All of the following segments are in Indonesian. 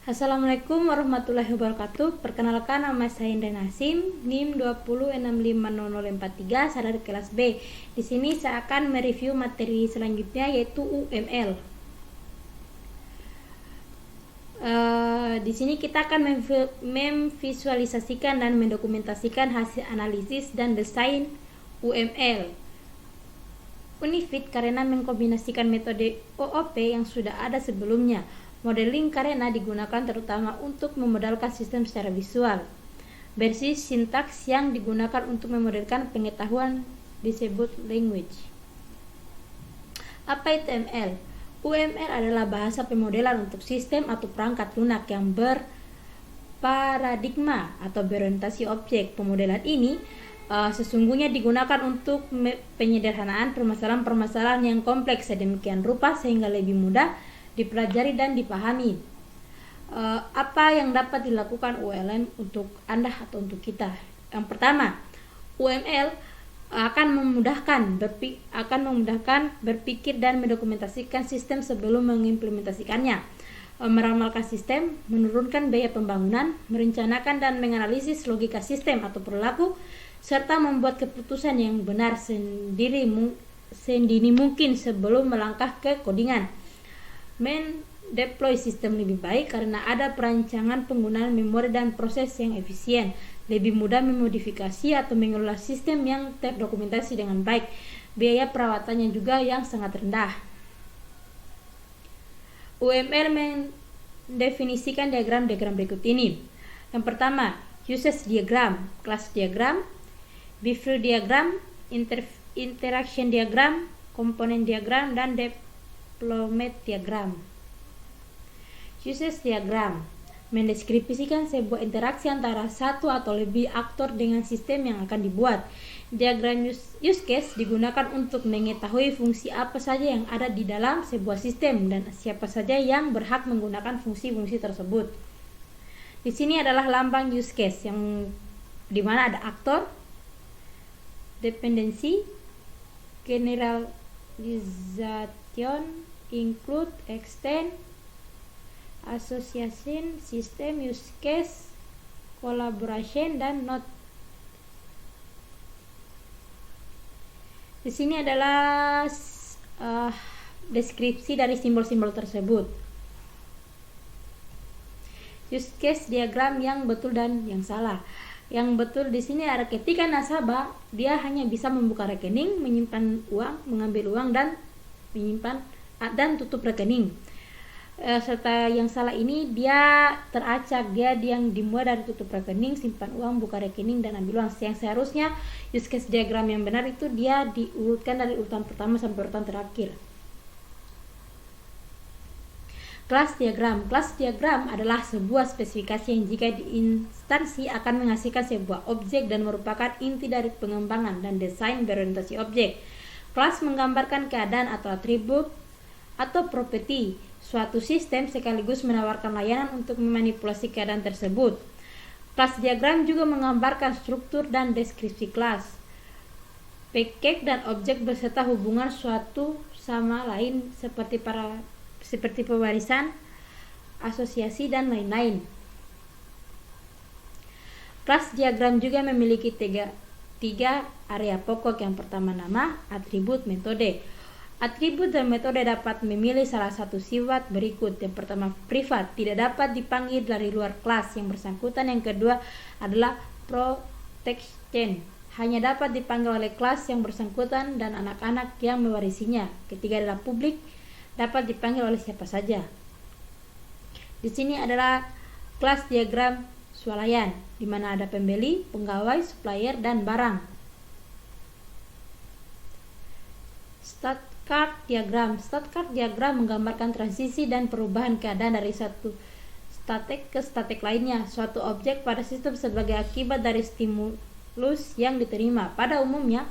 Assalamualaikum warahmatullahi wabarakatuh. Perkenalkan, nama saya Indra Nasim, NIM 20650043, saya dari kelas B. Di sini saya akan mereview materi selanjutnya, yaitu UML. Di sini kita akan memvisualisasikan dan mendokumentasikan hasil analisis dan desain UML. Unifit karena mengkombinasikan metode OOP yang sudah ada sebelumnya. Modeling karena digunakan terutama untuk memodelkan sistem secara visual. Berbasis sintaks yang digunakan untuk memodelkan pengetahuan disebut language. Apa itu ML? UML adalah bahasa pemodelan untuk sistem atau perangkat lunak yang berparadigma atau berorientasi objek. Pemodelan ini sesungguhnya digunakan untuk penyederhanaan permasalahan-permasalahan yang kompleks sedemikian rupa sehingga lebih mudah dipelajari dan dipahami. Apa yang dapat dilakukan UML untuk Anda atau untuk kita? Yang pertama, UML akan memudahkan berpikir dan mendokumentasikan sistem sebelum mengimplementasikannya, meramalkan sistem, menurunkan biaya pembangunan, merencanakan dan menganalisis logika sistem atau perilaku, serta membuat keputusan yang benar sedini mungkin sebelum melangkah ke codingan. Mendeploy sistem lebih baik karena ada perancangan penggunaan memori dan proses yang efisien, lebih mudah memodifikasi atau mengelola sistem yang terdokumentasi dengan baik, biaya perawatannya juga yang sangat rendah. UML mendefinisikan diagram-diagram berikut ini. Yang pertama, usage diagram, class diagram, behavior diagram, interaction diagram, komponen diagram, dan deployment diagram. Usage diagram mendeskripsikan sebuah interaksi antara satu atau lebih aktor dengan sistem yang akan dibuat. Diagram use case digunakan untuk mengetahui fungsi apa saja yang ada di dalam sebuah sistem dan siapa saja yang berhak menggunakan fungsi-fungsi tersebut. Di sini adalah lambang use case yang dimana ada aktor, dependensi, generalization, include, extend, association, system, use case, collaboration, dan node. Di sini adalah deskripsi dari simbol-simbol tersebut. Use case diagram yang betul dan yang salah. Yang betul di sini ada ketika nasabah dia hanya bisa membuka rekening, menyimpan uang, mengambil uang, dan menyimpan dan tutup rekening. Serta yang salah ini dia teracak, dia yang dimulai dari tutup rekening, simpan uang, buka rekening, dan ambil uang. Yang seharusnya use case diagram yang benar itu dia diurutkan dari urutan pertama sampai urutan terakhir. Kelas diagram. Kelas diagram adalah sebuah spesifikasi yang jika diinstansi akan menghasilkan sebuah objek dan merupakan inti dari pengembangan dan desain berorientasi objek. Kelas menggambarkan keadaan atau atribut atau properti suatu sistem sekaligus menawarkan layanan untuk memanipulasi keadaan tersebut. Kelas diagram juga menggambarkan struktur dan deskripsi kelas, package dan objek beserta hubungan suatu sama lain seperti pewarisan, asosiasi, dan lain-lain. Kelas diagram juga memiliki tiga area pokok. Yang pertama nama, atribut, metode. Atribut dan metode dapat memilih salah satu sifat berikut. Yang pertama, privat, tidak dapat dipanggil dari luar kelas yang bersangkutan. Yang kedua adalah protection, hanya dapat dipanggil oleh kelas yang bersangkutan dan anak-anak yang mewarisinya. Ketiga adalah publik, dapat dipanggil oleh siapa saja. Di sini adalah kelas diagram swalayan, di mana ada pembeli, pegawai, supplier, dan barang. Stat card diagram. Stat card diagram menggambarkan transisi dan perubahan keadaan dari satu statik ke statik lainnya suatu objek pada sistem sebagai akibat dari stimulus yang diterima. Pada umumnya,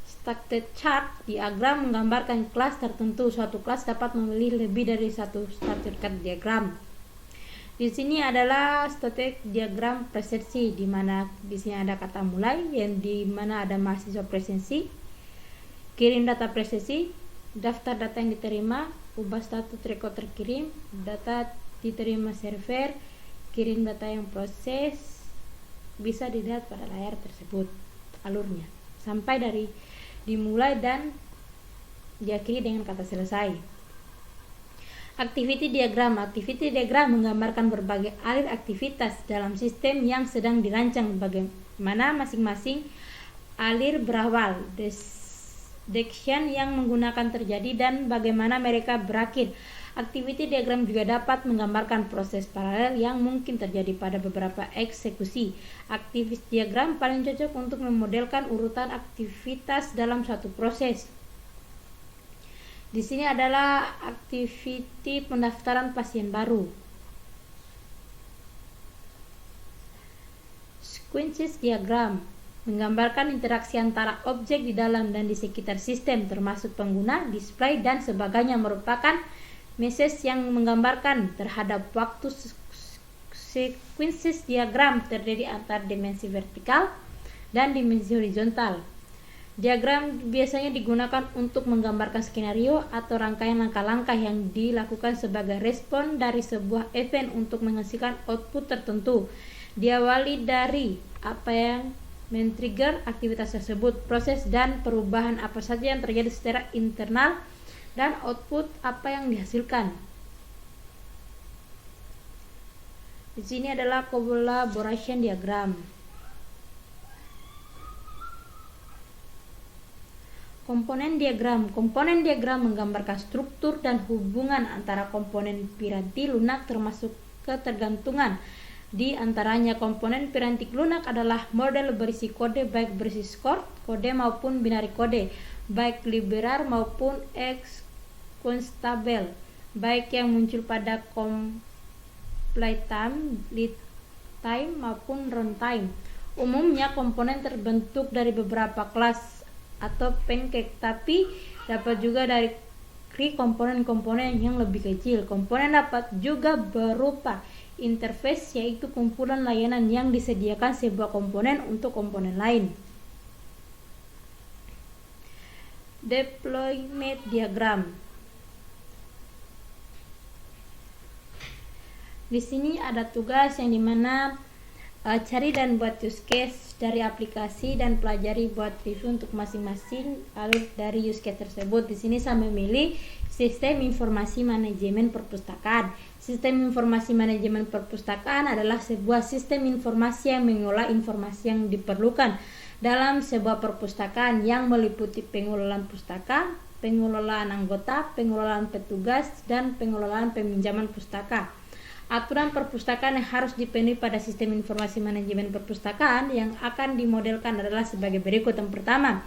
static chart diagram menggambarkan kelas tertentu. Suatu kelas dapat memilih lebih dari satu static card diagram. Di sini adalah static diagram presensi, di mana di sini ada kata mulai, yang di mana ada mahasiswa presensi, kirim data presensi, daftar data yang diterima, ubah status record terkirim, data diterima server, kirim data yang proses, bisa dilihat pada layar tersebut alurnya sampai dari dimulai dan diakhiri dengan kata selesai. Activity diagram. Activity diagram menggambarkan berbagai alir aktivitas dalam sistem yang sedang dirancang, bagaimana masing-masing alir berawal, description yang menggunakan terjadi, dan bagaimana mereka berakhir. Activity diagram juga dapat menggambarkan proses paralel yang mungkin terjadi pada beberapa eksekusi. Activity diagram paling cocok untuk memodelkan urutan aktivitas dalam suatu proses. Di sini adalah activity pendaftaran pasien baru. Sequences diagram menggambarkan interaksi antara objek di dalam dan di sekitar sistem, termasuk pengguna, display, dan sebagainya, merupakan message yang menggambarkan terhadap waktu. Sequences diagram terdiri antara dimensi vertikal dan dimensi horizontal. Diagram biasanya digunakan untuk menggambarkan skenario atau rangkaian langkah-langkah yang dilakukan sebagai respon dari sebuah event untuk menghasilkan output tertentu. Diawali dari apa yang men-trigger aktivitas tersebut, proses dan perubahan apa saja yang terjadi secara internal, dan output apa yang dihasilkan. Di sini adalah collaboration diagram. Komponen diagram. Komponen diagram menggambarkan struktur dan hubungan antara komponen piranti lunak, termasuk ketergantungan di antaranya. Komponen piranti lunak adalah model berisi kode, baik berisi short kode maupun binary kode, baik linear maupun executable, baik yang muncul pada complete time, lead time maupun runtime. Umumnya komponen terbentuk dari beberapa kelas atau pancake, tapi dapat juga dari komponen-komponen yang lebih kecil. Komponen dapat juga berupa interface, yaitu kumpulan layanan yang disediakan sebuah komponen untuk komponen lain. Deployment diagram. Di sini ada tugas yang dimana cari dan buat use case dari aplikasi dan pelajari buat review untuk masing-masing alur dari use case tersebut. Di sini saya memilih sistem informasi manajemen perpustakaan. Sistem informasi manajemen perpustakaan adalah sebuah sistem informasi yang mengolah informasi yang diperlukan dalam sebuah perpustakaan, yang meliputi pengelolaan pustaka, pengelolaan anggota, pengelolaan petugas, dan pengelolaan peminjaman pustaka. Aturan perpustakaan yang harus dipenuhi pada sistem informasi manajemen perpustakaan yang akan dimodelkan adalah sebagai berikut. Yang pertama,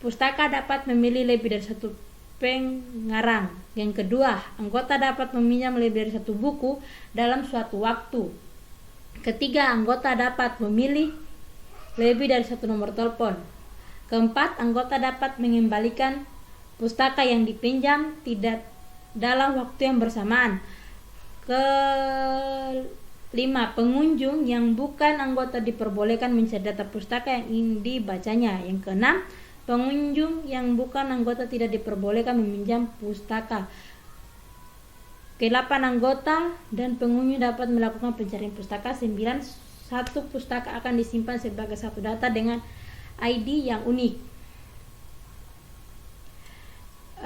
pustaka dapat memilih lebih dari satu pengarang. Yang kedua, anggota dapat meminjam lebih dari satu buku dalam suatu waktu. Ketiga, anggota dapat memilih lebih dari satu nomor telepon. Keempat, anggota dapat mengembalikan pustaka yang dipinjam tidak dalam waktu yang bersamaan. Kelima, pengunjung yang bukan anggota diperbolehkan mencari data pustaka yang ingin dibacanya. Yang keenam, pengunjung yang bukan anggota tidak diperbolehkan meminjam pustaka. Kedelapan, anggota dan pengunjung dapat melakukan pencarian pustaka. 9, satu pustaka akan disimpan sebagai satu data dengan ID yang unik.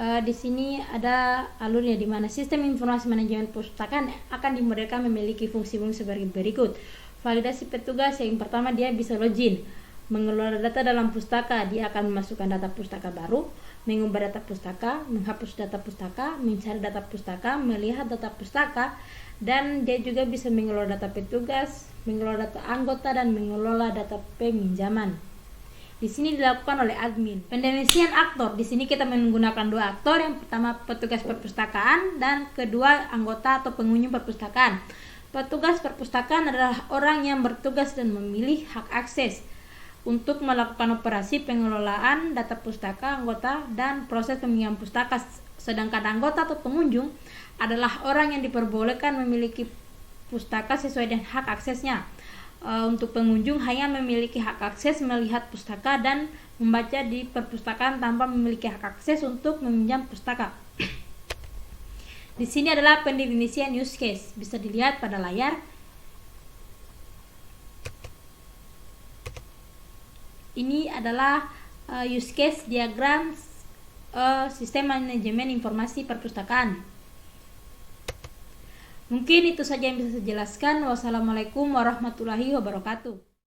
Di sini ada alurnya, di mana sistem informasi manajemen perpustakaan akan dimodelkan memiliki fungsi-fungsi sebagai berikut. Validasi petugas. Yang pertama, dia bisa login, mengelola data dalam pustaka. Dia akan memasukkan data pustaka baru, mengubah data pustaka, menghapus data pustaka, mencari data pustaka, melihat data pustaka, dan dia juga bisa mengelola data petugas, mengelola data anggota, dan mengelola data peminjaman. Di sini dilakukan oleh admin. Pendefinisian aktor. Di sini kita menggunakan dua aktor. Yang pertama, petugas perpustakaan, dan kedua, anggota atau pengunjung perpustakaan. Petugas perpustakaan adalah orang yang bertugas dan memilih hak akses untuk melakukan operasi pengelolaan data pustaka anggota dan proses peminjaman pustaka. Sedangkan anggota atau pengunjung adalah orang yang diperbolehkan memiliki pustaka sesuai dengan hak aksesnya. Untuk pengunjung hanya memiliki hak akses melihat pustaka dan membaca di perpustakaan tanpa memiliki hak akses untuk meminjam pustaka. Di sini adalah pendefinisian use case, bisa dilihat pada layar. Ini adalah use case diagram sistem manajemen informasi perpustakaan. Mungkin itu saja yang bisa saya jelaskan. Wassalamualaikum warahmatullahi wabarakatuh.